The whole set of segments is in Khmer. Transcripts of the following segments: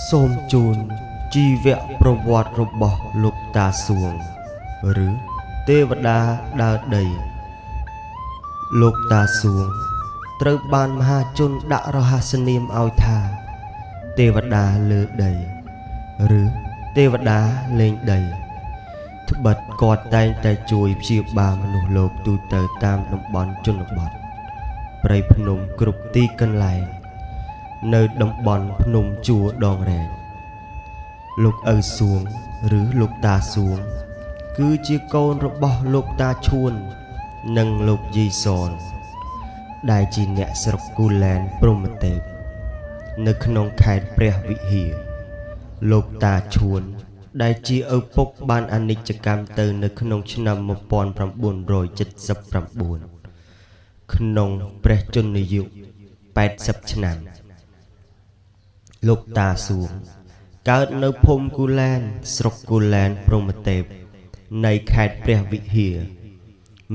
សូមជូនជីវប្រវត្តិរបស់លោកតាសួងឬទេវតាដើរដីលោកតាសួងត្រូវបានមហាជនដាក់រហស្សនាមឲ្យថាទេវតាលើដីឬទេវតាលេងដីត្បិតគាត់តែងតែជួយព្យាបាលមនុស្សលោកទូទៅតាមតំបន់ជនបទព្រៃភ្នំគ្រប់ទីកន្លែងនៅតំបន់ភ្នំជួរដងរែកលោកឪសួងឬលោកតាសួងគឺជាកូនរបស់លោកតាឈួននិងលោកយីសនដែលជាអ្នកស្រុកគូលែនព្រហ្មទេពនៅក្នុងខេត្តព្រះវិហារលោកតាឈួនដែលជាឪពុកបានអនិច្ចកម្មទៅនៅក្នុងឆ្នាំ1979ក្នុងព្រះជន្មាយុ80ឆ្នាំលោកតាសួងកើតនៅភូមិគូលែនស្រុកគូលែនព្រហ្មទេពនៃខេត្តព្រះវិហារ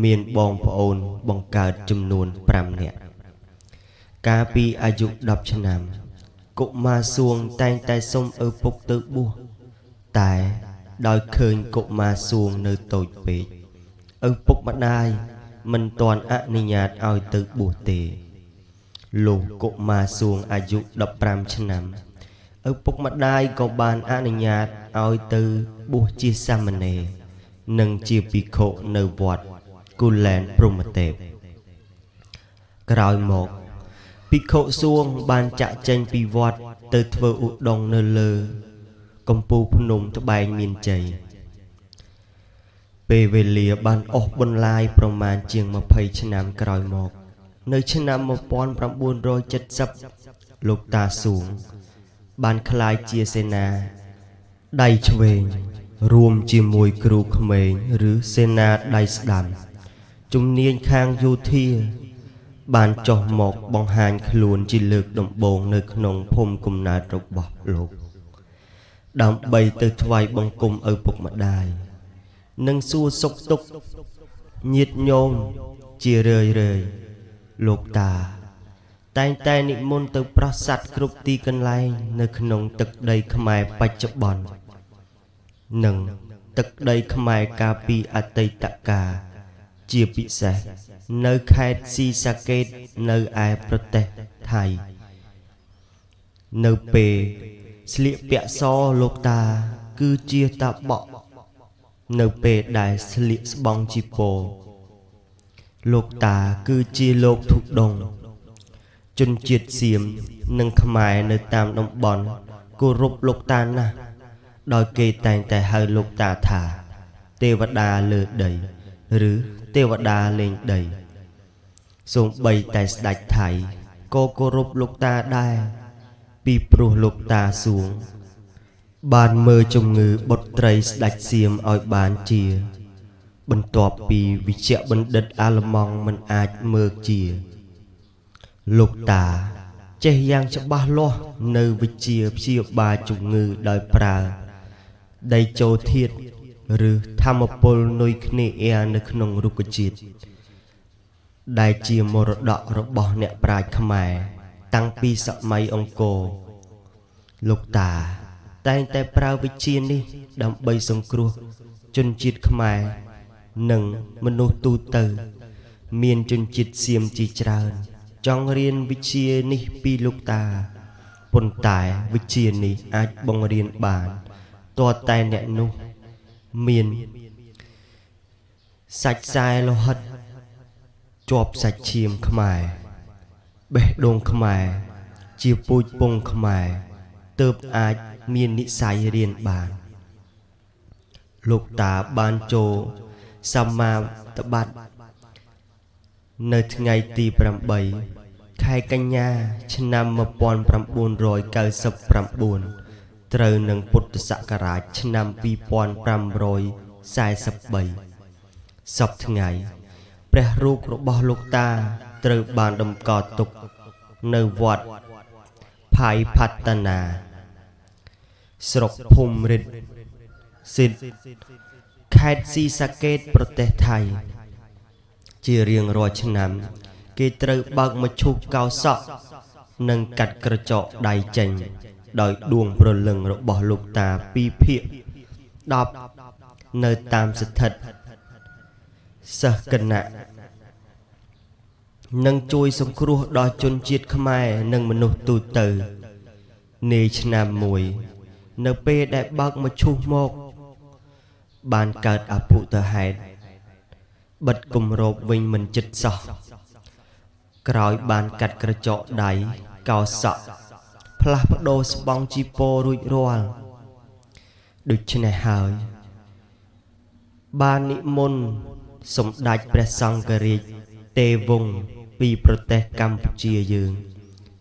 មានបងប្អូនបង្កើតចំនួន5នាក់កាលពីអាយុ10ឆ្នាំកុមារសួងតែងតែសុំឪពុកទៅបួសតែដោយឃើញកុមារសួងនៅតូចពេកឪពុកម្ដាយមិនទាន់អនុញ្ញាតឲ្យទៅបួសទេលុះកុមារសួងអាយុ15ឆ្នាំឪពុកម្ដាយក៏បានអនុញ្ញាតឲ្យទៅបួសជាសាមណេរនិងជាភិក្ខុនៅវត្តគូលែនព្រហ្មទេពក្រោយមកភិក្ខុសួងបានចាក់ចេញពីវត្តទៅធ្វើឧដុង្គនៅលើកំពូលភ្នំត្បែងមានជ័យពេលវេលាបានអស់បន្លាយប្រមាណជាង20ឆ្នាំក្រោយមកនៅឆ្នាំ1970លោកតាសួងបានក្លាយជាសេនាដៃឆ្វេងរួមជាមួយគ្រូក្មេងឬសេនាដៃស្ដាំជំនាញខាងយោធាបានចុះមកបង្ហាញខ្លួនជាលើកដំបូងនៅក្នុងភូមិកំណើតរបស់លោកដើម្បីទៅថ្វាយបង្គំឪពុកម្ដាយនិងសួរសុខទុក្ខញាតិញោមជារឿយលោកតាតែងតែនិមន្តទៅប្រោះសត្វគ្រប់ទីកន្លែងនៅក្នុងទឹកដីខ្មែរបច្ចុប្បន្ននិងទឹកដីខ្មែរកាលពីអតីតកាលជាពិសេសនៅខេត្តស៊ីសាកេតនៅឯប្រទេសថៃនៅពេលស្លៀកពាក់សលោកតាគឺជាតាបក់នៅពេលដែលស្លៀកស្បង់ជីពោលោកតាគឺជាលោកធុដងជនជាតិសៀមនិងខ្មែរនៅតាមតំបន់គោរពលោកតាណាស់ដោយគេតែងតែហៅលោកតាថាទេវតាលើដីឬទេវតាលេងដីសូម្បីតែស្ដេចថៃក៏គោរពលោកតាដែរពីព្រោះលោកតាសួងបានមើលជំងឺបុត្រីស្ដេចសៀមឲ្យបានជាបន្ទាប់ពីវិជ្ជបណ្ឌិតអាល្លឺម៉ង់មិនអាចមើលជាលោកតាចេះយ៉ាងច្បាស់លាស់នៅវិជ្ជាព្យាបាលជំងឺដោយប្រើដីចូលធាតុឬធម្មពលនុយគ្នាអែនៅក្នុងរុក្ខជាតិដែលជាមរតករបស់អ្នកប្រាជ្ញខ្មែរតាំងពីសម័យអង្គរលោកតាតែងតែប្រើវិជ្ជានេះដើម្បីសង្គ្រោះជនជាតិខ្មែរនិងមនុស្សទូទៅមានជនជាតិសៀមជាច្រើនចង់រៀនវិជ្ជានេះពីលោកតាប៉ុន្តែវិជ្ជានេះអាចបង្រៀនបានទាល់តែអ្នកនោះមានសាច់ខ្សែលោហិតជាប់សាច់ឈាមខ្មែរបេះដូងខ្មែរជាពូជពងខ្មែរទើបអាចមាននិស្ស័យរៀនបានលោកតាបានចូលសមាធិបត្តិនៅថ្ងៃទី8ខែកញ្ញាឆ្នាំ1999ត្រូវនឹងពុទ្ធសករាជឆ្នាំ2543សពថ្ងៃព្រះរូបរបស់លោកតាត្រូវបានតម្កល់ទុកនៅវត្តផៃផាតនាស្រុកភូមិរិទ្ធសិទ្ធខេត្តស៊ីសាកេតប្រទេសថៃជារៀងរាល់ឆ្នាំគេត្រូវបើកមឈូសកោសក់និងកាត់ក្រចកដៃចេញ ដោយដួងប្រលឹងរបស់លោកតាពីភាគ10នៅតាមស្ថិតសិស្សគណៈនឹងជួយសង្គ្រោះដល់ជនជាតិខ្មែរនិងមនុស្សទូទៅនាឆ្នាំមួយនៅពេលដែលបើកមឈូសមកបានកើតអភុតហេតុបិទគម្របវិញមិនចិត្តសោះក្រោយបានកាត់ក្រចកដៃកោសក់ផ្លាស់ប្ដូរស្បង់ជីពោរួចរាល់ដូច្នេះហើយបាននិមន្តសម្ដេចព្រះសង្ឃរាជទេវវង្សពីប្រទេសកម្ពុជាយើង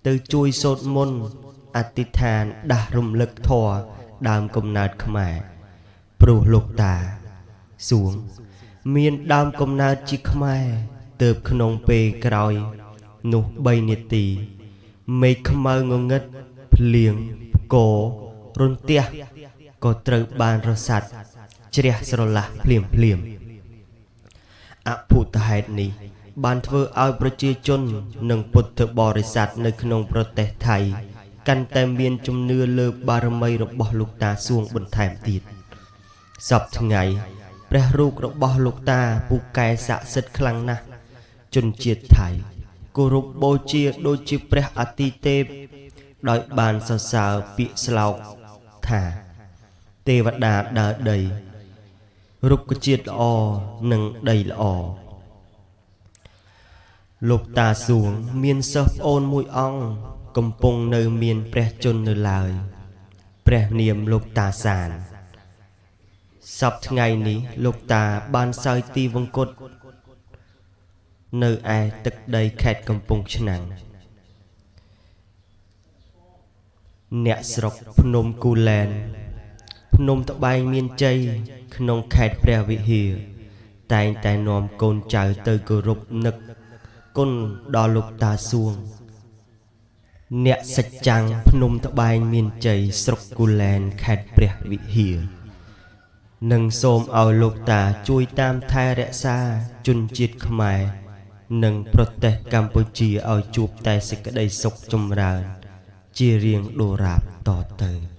ទៅជួយសូត្រមន្តអធិដ្ឋានដាស់រំលឹកធម៌ដើមកំណើតខ្មែរព្រោះលោកតាសួងមានដើមកំណើតជាខ្មែរទើបក្នុងពេលក្រោយនោះ3នាទីមេឃខ្មៅងងឹតភ្លៀងផ្គររន្ទះក៏ត្រូវបានរសាត់ជ្រះស្រឡះភ្លាមអភុតហេតុនេះបានធ្វើឲ្យប្រជាជននិងពុទ្ធបរិស័ទនៅក្នុងប្រទេសថៃកាន់តែមានជំនឿលើបារមីរបស់លោកតាសួងបន្ថែមទៀតសពថ្ងៃព្រះរូបរបស់លោកតាពូកែស័ក្តិសិទ្ធិខ្លាំងណាស់ជនជាតិថៃគោរពបូជាដូចជាព្រះអាទិទេពដោយបានសរសើរពាក្យស្លោកថាទេវតាដើរដីរុក្ខជាតិល្អនិងដីល្អលោកតាសួងមានសិស្សប្អូនមួយអង្គកំពុងនៅមានព្រះជន្មនៅឡើយព្រះនាមលោកតាសានសពថ្ងៃនេះលោកតាបានសោយទីវង្គតនៅឯទឹកដីខេត្តកំពង់ឆ្នាំងអ្នកស្រុកភ្នំគូលែនភ្នំត្បែងមានជ័យក្នុងខេត្តព្រះវិហារតែងតែនាំកូនចៅទៅគោរពនឹកគុណដល់លោកតាសួងអ្នកសច្ចាំងភ្នំត្បែងមានជ័យស្រុកគូលែនខេត្តព្រះវិហារនិងសូមឲ្យលោកតាជួយតាមថែរក្សាជនជាតិខ្មែរនិងប្រទេសកម្ពុជាឲ្យជួបតែសេចក្តីសុខចម្រើនជារៀងដរាបតទៅ